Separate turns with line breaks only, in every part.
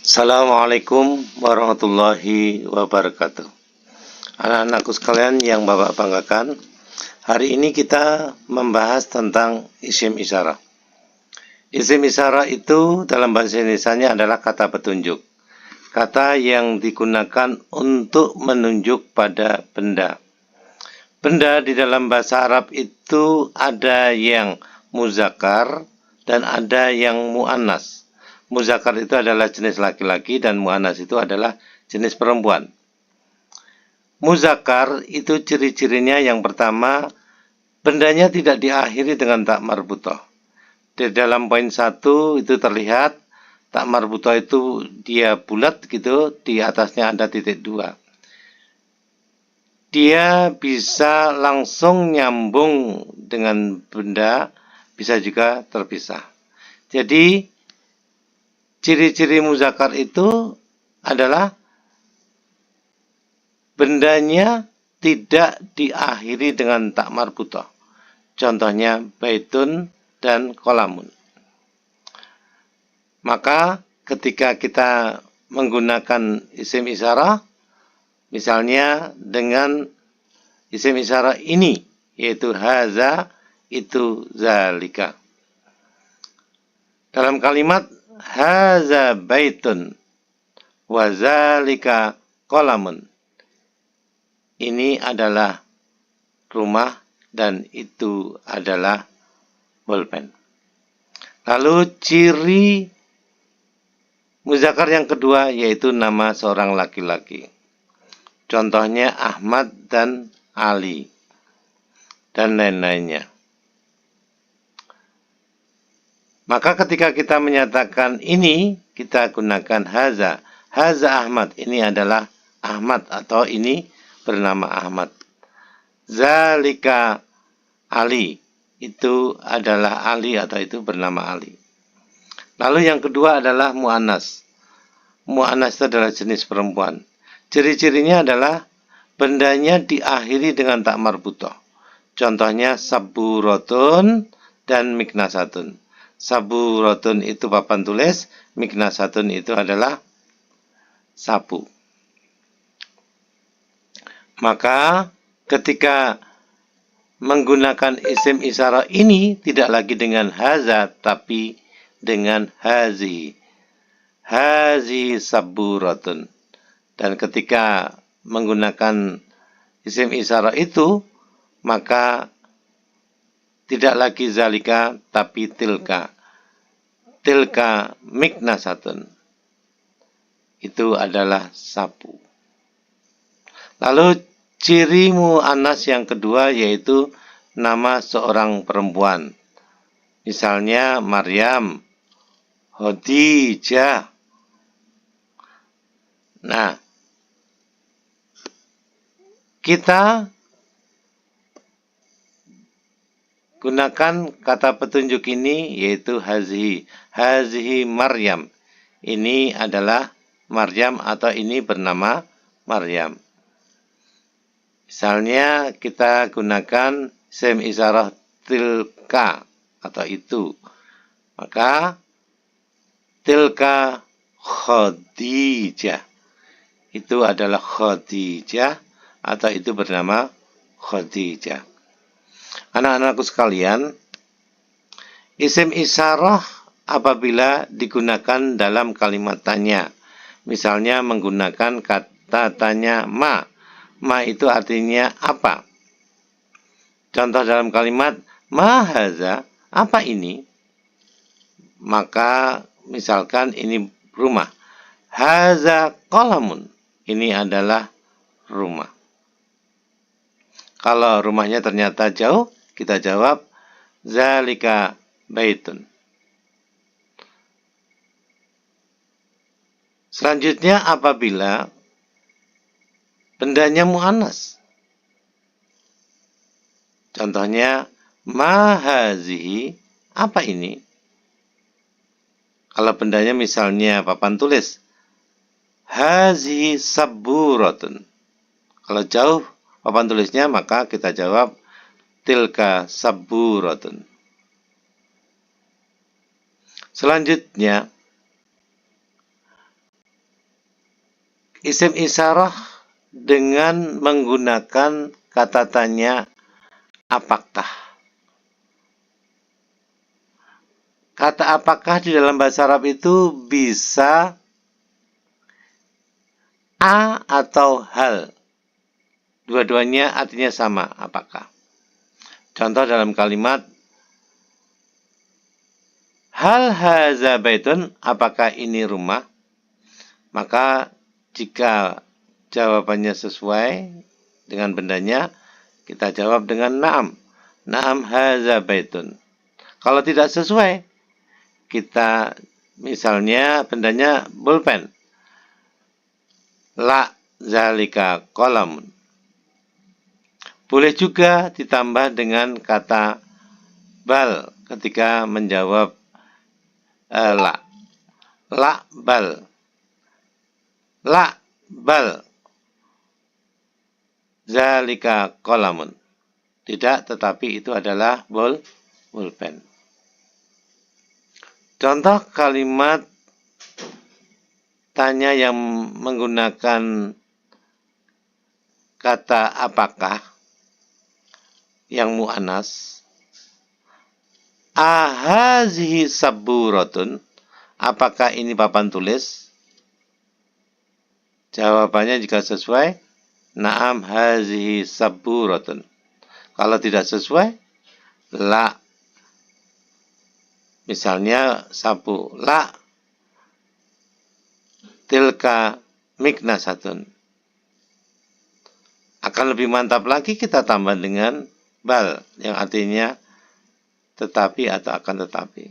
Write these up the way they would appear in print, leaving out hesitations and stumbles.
Assalamualaikum warahmatullahi wabarakatuh. Anak-anakku sekalian yang Bapak banggakan, hari ini kita membahas tentang isim isyarah. Isim isyarah itu dalam bahasa Indonesianya adalah kata petunjuk. Kata yang digunakan untuk menunjuk pada benda. Benda di dalam bahasa Arab itu ada yang muzakkar dan ada yang muannas. Muzakkar itu adalah jenis laki-laki dan muannas itu adalah jenis perempuan. Muzakkar itu ciri-cirinya yang pertama, bendanya tidak diakhiri dengan tak marbutoh. Di dalam poin 1 itu terlihat tak marbutoh itu dia bulat gitu, di atasnya ada titik 2. Dia bisa langsung nyambung dengan benda, bisa juga terpisah. Jadi ciri-ciri muzakkar itu adalah bendanya tidak diakhiri dengan tak marbutoh. Contohnya baitun dan kolamun. Maka ketika kita menggunakan isim isyarah, misalnya dengan isim isyarah ini, yaitu haza, itu zalika. Dalam kalimat haza baitun wa zalika kolamun, ini adalah rumah dan itu adalah pulpen. Lalu ciri muzakkar yang kedua yaitu nama seorang laki-laki. Contohnya Ahmad dan Ali dan lain-lainnya. Maka ketika kita menyatakan ini, kita gunakan haza. Haza Ahmad, ini adalah Ahmad atau ini bernama Ahmad. Zalika Ali, itu adalah Ali atau itu bernama Ali. Lalu yang kedua adalah mu'annas. Mu'annas itu adalah jenis perempuan. Ciri-cirinya adalah bendanya diakhiri dengan tak marbutoh. Contohnya saburotun dan miknasatun. Saburotun itu papan tulis, miknasatun itu adalah sapu. Maka ketika menggunakan isim isyarah ini tidak lagi dengan haza tapi dengan hazi. Hazi saburatun. Dan ketika menggunakan isim isyarah itu, maka tidak lagi zalika tapi tilka. Tilka miknasatun. Itu adalah sapu. Lalu ciri mu'annas yang kedua yaitu nama seorang perempuan. Misalnya Maryam, Khadijah. Nah, kita gunakan kata petunjuk ini yaitu hazihi. Hazihi Maryam. Ini adalah Maryam atau ini bernama Maryam. Misalnya kita gunakan isim isyarah tilka atau itu. Maka tilka Khadijah. Itu adalah Khadijah atau itu bernama Khadijah. Anak-anakku sekalian, isim isyarah apabila digunakan dalam kalimat tanya. Misalnya menggunakan kata tanya ma. Ma itu artinya apa? Contoh dalam kalimat ma haza, apa ini? Maka misalkan ini rumah. Haza qalamun, ini adalah rumah. Kalau rumahnya ternyata jauh, kita jawab zalika baitun. Selanjutnya apabila bendanya mu'annas. Contohnya ma hazihi, apa ini? Kalau bendanya misalnya papan tulis hazihi saburatun. Kalau jauh papan tulisnya maka kita jawab tilka saburatun. Selanjutnya isim isyarah dengan menggunakan kata tanya apakah. Kata apakah di dalam bahasa Arab itu bisa a atau hal. Dua-duanya artinya sama, apakah. Contoh dalam kalimat hal haza baitun, apakah ini rumah? Maka jika jawabannya sesuai dengan bendanya, kita jawab dengan na'am. Na'am haza baitun. Kalau tidak sesuai, kita misalnya bendanya pulpen. La zalika qalamun. Boleh juga ditambah dengan kata bal ketika menjawab la. La bal. La bal. Zalika qalamun. Tidak, tetapi itu adalah pulpen. Contoh kalimat tanya yang menggunakan kata apakah yang mu'anas. Ahazihi saburatun, apakah ini papan tulis? Jawabannya jika sesuai, na'am hazihi saburatun. Kalau tidak sesuai, la. Misalnya sabu, la tilka miknasatun. Akan lebih mantap lagi kita tambah dengan bal, yang artinya tetapi atau akan tetapi.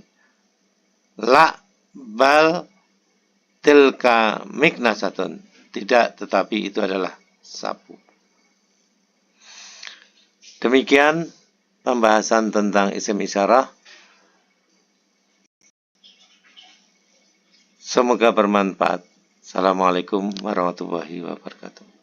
La bal tilka miknasatun. Tidak, tetapi itu adalah sapu. Demikian pembahasan tentang isim isyarah. Semoga bermanfaat. Assalamualaikum warahmatullahi wabarakatuh.